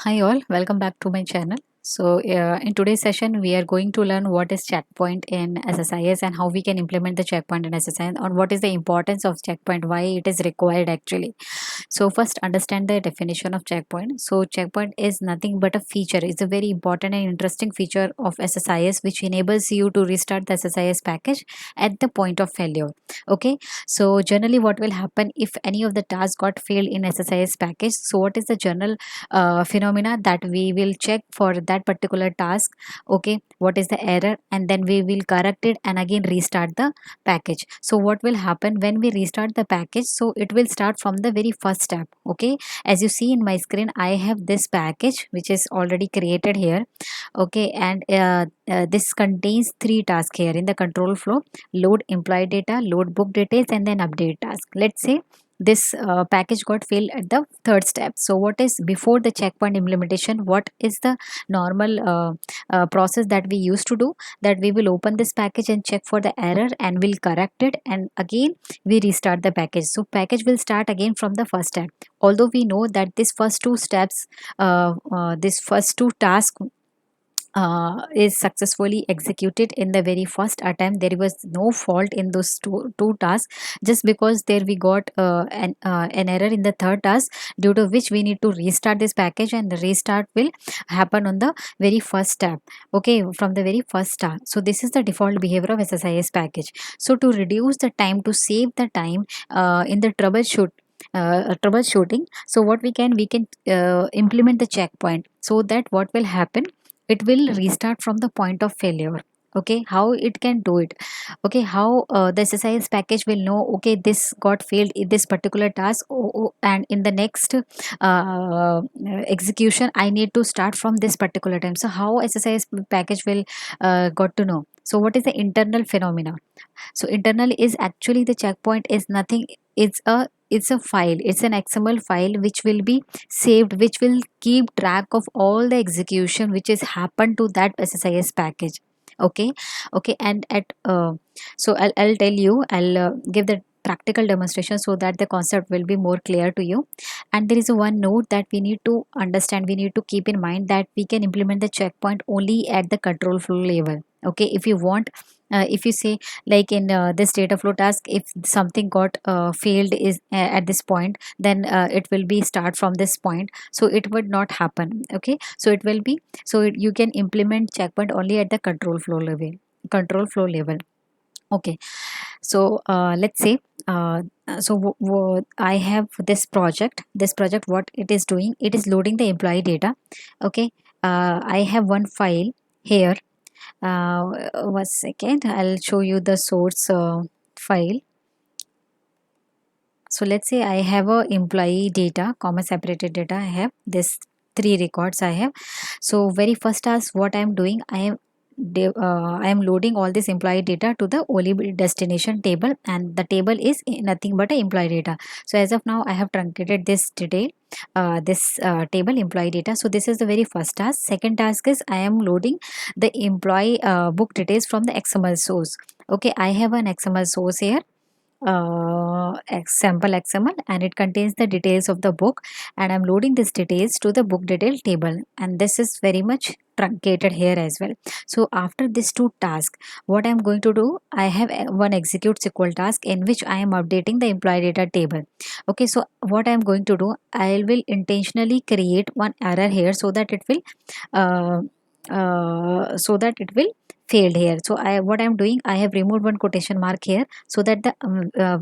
Hi all, welcome back to my channel. In today's session, we are going to learn what is checkpoint in SSIS and how we can implement the checkpoint in SSIS, and what is the importance of checkpoint, why it is required actually. So first understand the definition of checkpoint. So checkpoint is nothing but a feature. It's a very important and interesting feature of SSIS which enables you to restart the SSIS package at the point of failure. Okay. So generally what will happen if any of the tasks got failed in SSIS package? So what is the general phenomena that we will check for that particular task? Okay, what is the error, and then we will correct it and again restart the package. So what will happen when we restart the package? So it will start from the very first step. Okay, as you see in my screen, I have this package which is already created here. Okay, and this contains three tasks here in the control flow: load employee data, load book details, and then update task. Let's say this package got failed at the third step. So what is before the checkpoint implementation? What is the normal process that we used to do? That we will open this package and check for the error and we'll correct it, and again we restart the package. So package will start again from the first step. Although we know that this first two steps, this first two tasks is successfully executed in the very first attempt. There was no fault in those two tasks. Just because there we got an error in the third task, due to which we need to restart this package, and the restart will happen on the very first step. Okay, from the very first start. So this is the default behavior of SSIS package. So to reduce the time, to save the time in the troubleshooting, so what we can implement the checkpoint, so that what will happen, it will restart from the point of failure. Okay, how it can do it? Okay, how the SSIS package will know, okay, this got failed in this particular task, and in the next execution I need to start from this particular time. So how SSIS package will got to know? So what is the internal phenomena? So internal is actually, the checkpoint is nothing. It's a file, it's an XML file which will be saved, which will keep track of all the execution which has happened to that SSIS package. Okay. Okay, and at so I'll tell you, I'll give the practical demonstration so that the concept will be more clear to you. And there is a one note that we need to understand, we need to keep in mind, that we can implement the checkpoint only at the control flow level. Okay, if you want, if you say, like in this data flow task, if something got failed is at this point, then it will be start from this point, so it would not happen. Okay, so it will be, so you can implement checkpoint only at the control flow level. Okay, so let's say, I have this project, what it is doing, it is loading the employee data. Okay, I have one file here. 1 second, I'll show you the source file. So let's say I have a employee data, comma separated data. I have this three records I have. So very first task, what I'm doing, I am loading all this employee data to the OLE destination table, and the table is nothing but a employee data. So as of now, I have truncated this detail, this table employee data. So this is the very first task. Second task is I am loading the employee book details from the XML source. Okay, I have an XML source here, sample XML, and it contains the details of the book, and I'm loading these details to the book detail table, and this is very much truncated here as well. So after this two tasks, what I'm going to do, I have one execute SQL task in which I am updating the employee data table. Okay, so what I'm going to do, I will intentionally create one error here, so that it will uh, failed here. So I what I'm doing, I have removed one quotation mark here, so that the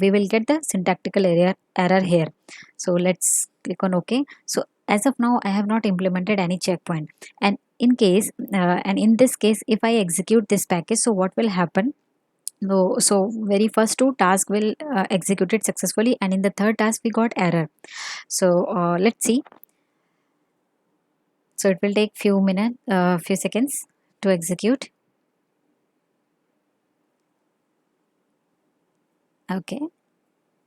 we will get the syntactical error here. So let's click on OK. So as of now, I have not implemented any checkpoint, and in this case, if I execute this package, so what will happen? No, so very first two tasks will executed successfully, and in the third task we got error. So let's see. So it will take few seconds to execute. Okay.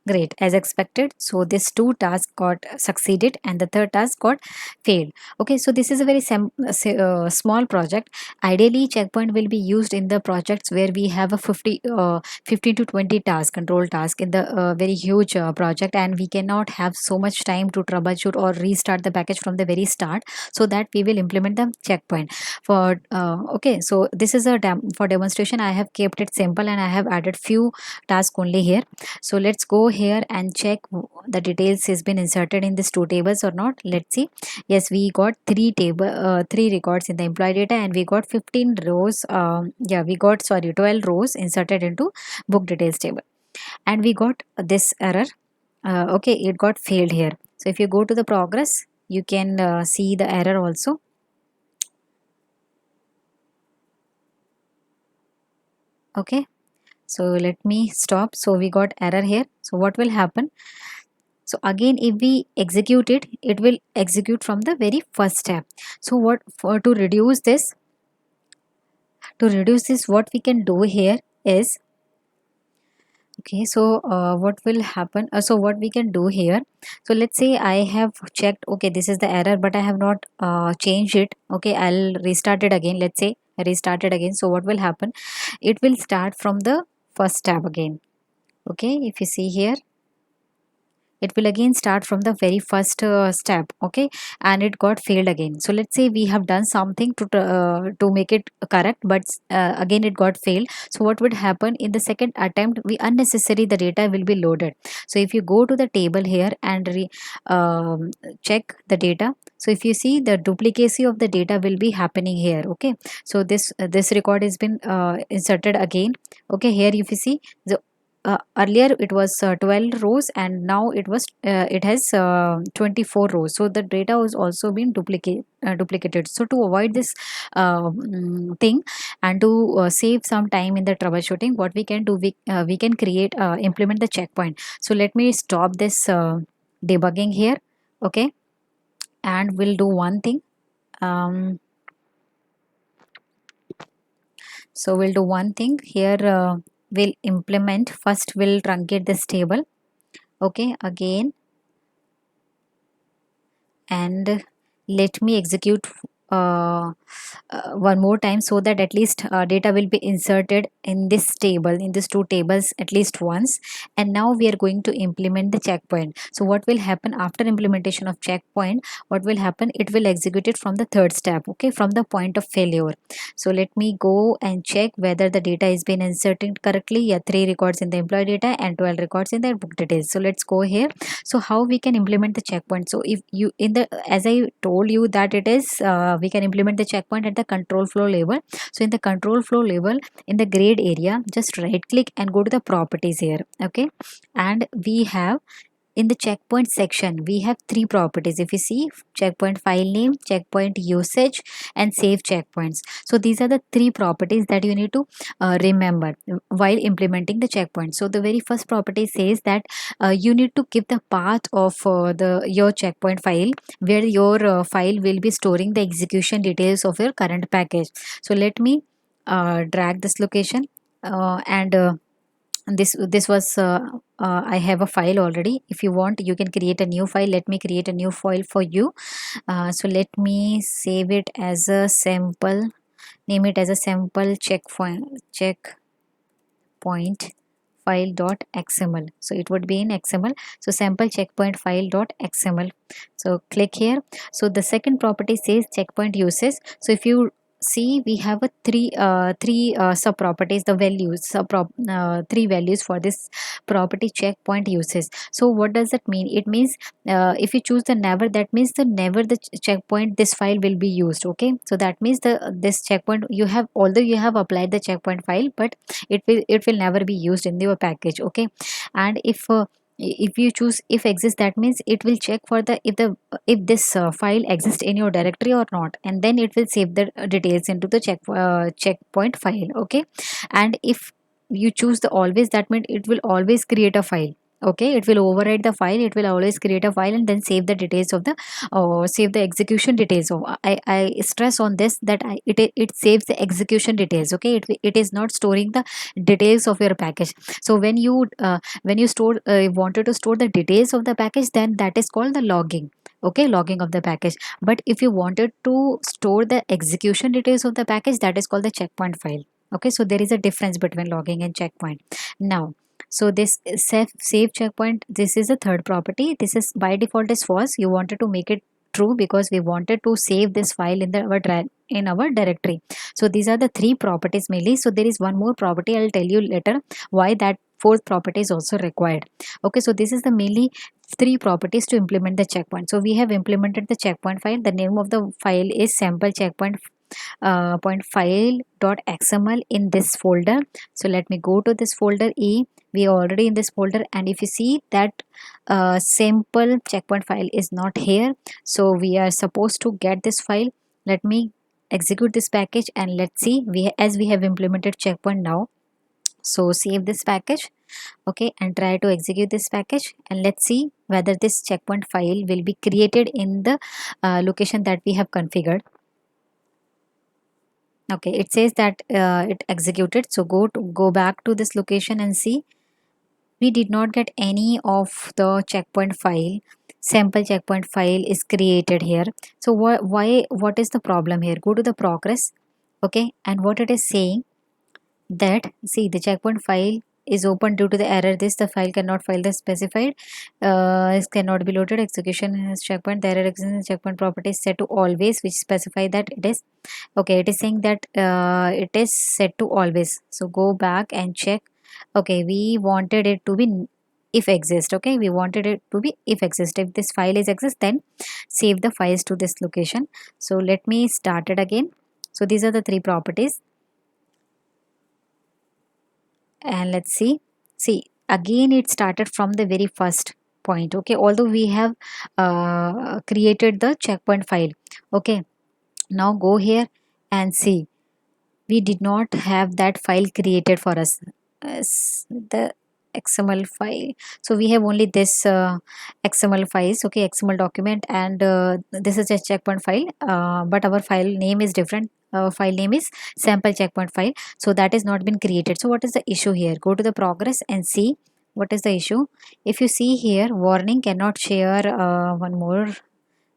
Great, as expected. So this two tasks got succeeded and the third task got failed. Okay, so this is a very small project. Ideally, checkpoint will be used in the projects where we have a 15 to 20 task control task in the very huge project, and we cannot have so much time to troubleshoot or restart the package from the very start. So that we will implement the checkpoint for okay. So this is a for demonstration. I have kept it simple and I have added few tasks only here. So let's go here and check the details has been inserted in these two tables or not. Let's see. Yes, we got three records in the employee data, and we got 15 rows. Yeah, we got, sorry, 12 rows inserted into book details table, and we got this error. Okay, it got failed here. So if you go to the progress, you can see the error also. Okay, so let me stop. So we got error here. So what will happen? So again, if we execute it, it will execute from the very first step. So what, for to reduce this, what we can do here is, okay, so what will happen, so what we can do here, so let's say I have checked, okay, this is the error, but I have not changed it. Okay, I'll restart it again. Let's say I restart it again. So what will happen, it will start from the first tab again. Okay, if you see here, it will again start from the very first step. Okay, and it got failed again. So let's say we have done something to make it correct, but again it got failed. So what would happen, in the second attempt, we unnecessary the data will be loaded. So if you go to the table here and check the data, so if you see, the duplicacy of the data will be happening here. Okay, so this record has been inserted again. Okay, here if you see, the earlier it was 12 rows, and now it has 24 rows. So the data was also been duplicated. So to avoid this thing, and to save some time in the troubleshooting, what we can do, we can create implement the checkpoint. So let me stop this debugging here. Okay, and we'll do one thing. Um, so we'll do one thing here. We'll implement, first we'll truncate this table. Okay, again, and let me execute uh, one more time, so that at least data will be inserted in this table, in these two tables, at least once. And now we are going to implement the checkpoint. So what will happen after implementation of checkpoint, what will happen, it will execute it from the third step. Okay, from the point of failure. So let me go and check whether the data is been inserted correctly. Yeah, 3 records in the employee data and 12 records in the book details. So let's go here. So how we can implement the checkpoint, so if you, in the, as I told you that it is we can implement the checkpoint at the control flow level. So in the control flow level, in the grade area, just right click and go to the properties here. Okay, and we have, in the checkpoint section, we have three properties. If you see, checkpoint file name, checkpoint usage, and save checkpoints. So these are the three properties that you need to remember while implementing the checkpoint. So the very first property says that you need to keep the path of the your checkpoint file, where your file will be storing the execution details of your current package. So let me drag this location, and this was I have a file already. If you want, you can create a new file. Let me create a new file for you. So let me save it as a sample, name it as a sample checkpoint file dot xml. So it would be in xml. So sample checkpoint file dot xml. So click here. So the second property says checkpoint uses. So if you see, we have a three sub properties, the values, three values for this property, checkpoint uses. So what does that mean? It means if you choose the never, that means the never the checkpoint, this file will be used. Okay, so that means the this checkpoint you have, although you have applied the checkpoint file, but it will never be used in your package. Okay, and if you choose if exists, that means it will check for the if this file exists in your directory or not, and then it will save the details into the checkpoint file. Okay, and if you choose the always, that means it will always create a file. Okay, it will override the file. It will always create a file and then save the details of the save the execution details of. I stress on this that it saves the execution details. Okay, it is not storing the details of your package. So when you store wanted to store the details of the package, then that is called the logging. Okay, logging of the package. But if you wanted to store the execution details of the package, that is called the checkpoint file. Okay, so there is a difference between logging and checkpoint. Now, so this save checkpoint, this is a third property. This is by default is false. You wanted to make it true because we wanted to save this file in in our directory. So these are the three properties mainly. So there is one more property, I'll tell you later why that fourth property is also required. Okay, so this is the mainly three properties to implement the checkpoint. So we have implemented the checkpoint file. The name of the file is sample checkpoint point file.xml in this folder. So let me go to this folder E. We are already in this folder, and if you see that sample checkpoint file is not here, so we are supposed to get this file. Let me execute this package and let's see, we have implemented checkpoint now. So save this package, okay, and try to execute this package, and let's see whether this checkpoint file will be created in the location that we have configured. Okay, it says that it executed. So go back to this location and see we did not get any of the checkpoint file. Sample checkpoint file is created here. So what is the problem here? Go to the progress, okay, and what it is saying that, see, the checkpoint file is open due to the error this the file cannot file the specified it cannot be loaded. Execution has checkpoint, the error exists, checkpoint property is set to always, which specify that it is okay. It is saying that it is set to always. So go back and check. Okay, we wanted it to be if exist. Okay, we wanted it to be if exist. If this file is exist, then save the files to this location. So let me start it again. So these are the three properties, and let's see again it started from the very first point. Okay, although we have created the checkpoint file. Okay, now go here and see we did not have that file created for us as the XML file. So we have only this XML files, okay, XML document, and this is a checkpoint file, but our file name is different. File name is sample checkpoint file, so that is not been created. So what is the issue here? Go to the progress and see what is the issue. If you see here, warning cannot share one more.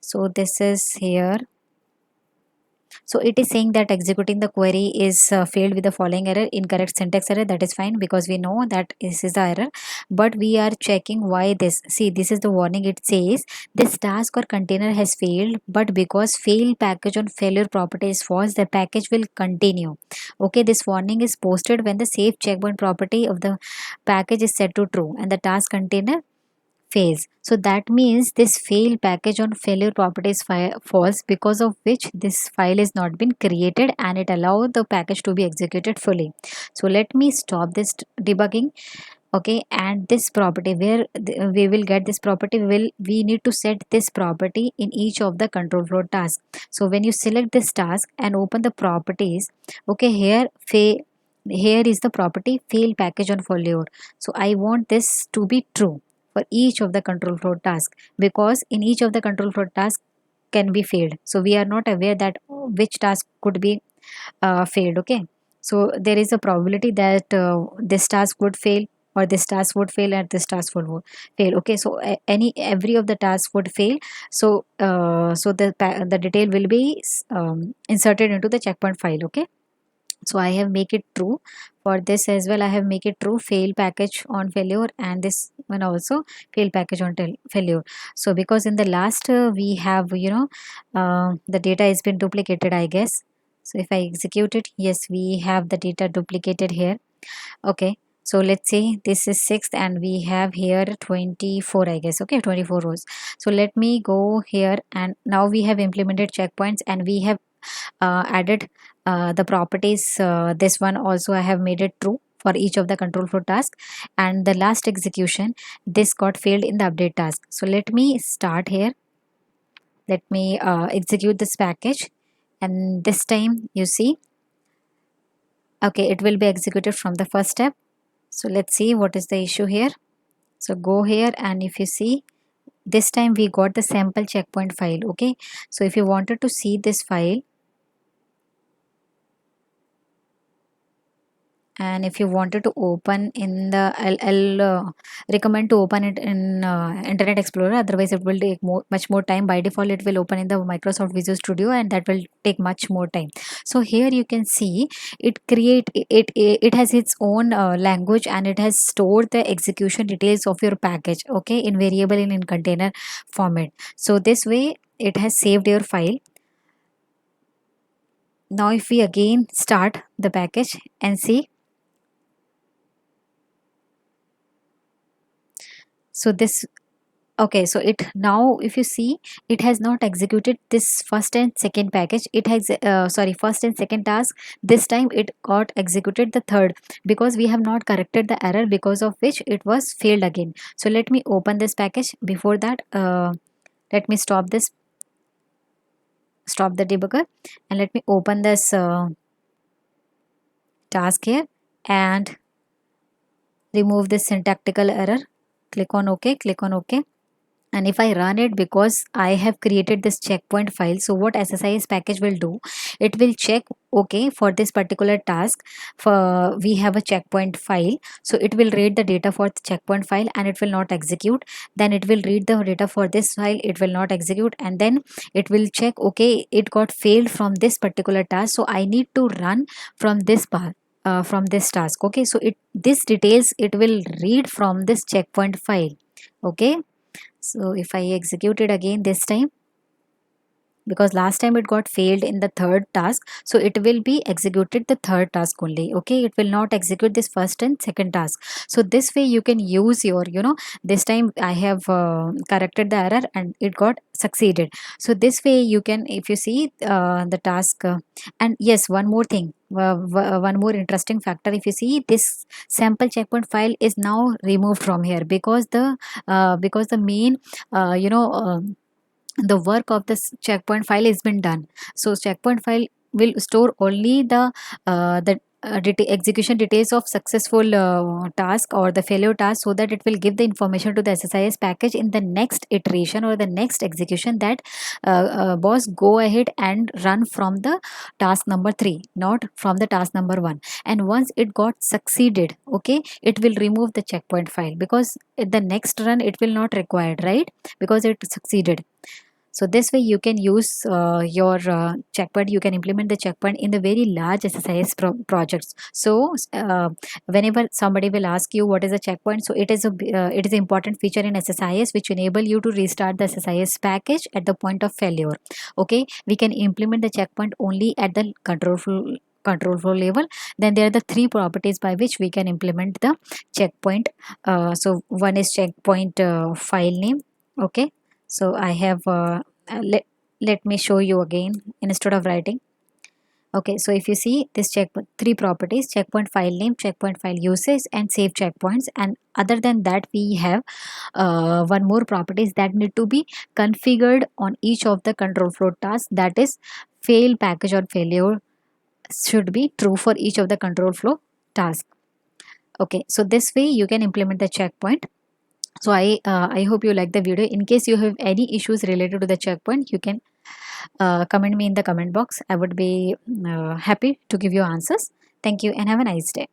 So this is here. So it is saying that executing the query is failed with the following error, incorrect syntax error. That is fine because we know that this is the error, but we are checking why this. See, this is the warning. It says this task or container has failed, but because fail package on failure property is false, the package will continue. Okay, this warning is posted when the save checkpoint property of the package is set to true and the task container fails. So that means this fail package on failure property is false, because of which this file is not been created and it allowed the package to be executed fully. So let me stop this debugging. Okay, and this property where we will get this property, we need to set this property in each of the control flow tasks. So when you select this task and open the properties, okay, here is the property fail package on failure. So I want this to be true for each of the control flow task, because in each of the control flow task can be failed. So we are not aware that which task could be failed. Okay, so there is a probability that this task would fail, or this task would fail, and this task would fail. Okay, so every of the tasks would fail. So the detail will be inserted into the checkpoint file. Okay, so I have make it true for this as well. I have make it true fail package on failure, and this one also fail package on failure. So because in the last we have the data has been duplicated, I guess. So if I execute it, yes, we have the data duplicated here. Okay, so let's say this is 6th and we have here 24, I guess. Okay, 24 rows. So let me go here, and now we have implemented checkpoints and we have added the properties. This one also I have made it true for each of the control flow task, and the last execution, this got failed in the update task. So let me start here. Let me execute this package, and this time you see, okay, it will be executed from the first step. So let's see what is the issue here. So go here, and if you see, this time we got the sample checkpoint file. Okay, so if you wanted to see this file, and if you wanted to open in the I'll recommend to open it in Internet Explorer, otherwise it will take much more time. By default it will open in the Microsoft Visual Studio, and that will take much more time. So here you can see it has its own language, and it has stored the execution details of your package, okay, in variable and in container format. So this way it has saved your file. Now if we again start the package and see, so this, okay, so it now if you see, it has not executed this first and second package. It has sorry, first and second task. This time it got executed the third, because we have not corrected the error, because of which it was failed again. So let me open this package. Before that, let me stop this, stop the debugger, and let me open this task here and remove this syntactical error. Click on OK, click on OK. And if I run it, because I have created this checkpoint file, so what SSIS package will do, it will check, okay, for this particular task, for we have a checkpoint file, so it will read the data for the checkpoint file and it will not execute. Then it will read the data for this file, it will not execute, and then it will check, okay, it got failed from this particular task, so I need to run from this part, from this task. Okay, so it, this details it will read from this checkpoint file. Okay, so if I execute it again this time, because last time it got failed in the third task, so it will be executed the third task only. Okay, it will not execute this first and second task. So this way you can use your, this time I have corrected the error and it got succeeded. So this way you can, if you see the task, and yes, one more thing, one more interesting factor, if you see, this sample checkpoint file is now removed from here, because the main the work of this checkpoint file has been done. So checkpoint file will store only the execution details of successful task or the failure task, so that it will give the information to the SSIS package in the next iteration or the next execution, that boss, go ahead and run from the task number 3, not from the task number 1. And once it got succeeded, okay, it will remove the checkpoint file, because at the next run it will not required, right, because it succeeded. So this way you can use your checkpoint, you can implement the checkpoint in the very large SSIS projects. So whenever somebody will ask you what is a checkpoint, so it is an important feature in SSIS which enable you to restart the SSIS package at the point of failure. Okay, we can implement the checkpoint only at the control flow level. Then there are the 3 properties by which we can implement the checkpoint. So one is checkpoint file name. Okay, so I have let me show you again instead of writing. Okay, so if you see this check 3 properties: checkpoint file name, checkpoint file usage, and save checkpoints. And other than that, we have one more properties that need to be configured on each of the control flow tasks, that is fail package or failure should be true for each of the control flow task. Okay, so this way you can implement the checkpoint. So I hope you like the video. In case you have any issues related to the checkpoint, you can comment me in the comment box. I would be happy to give you answers. Thank you and have a nice day.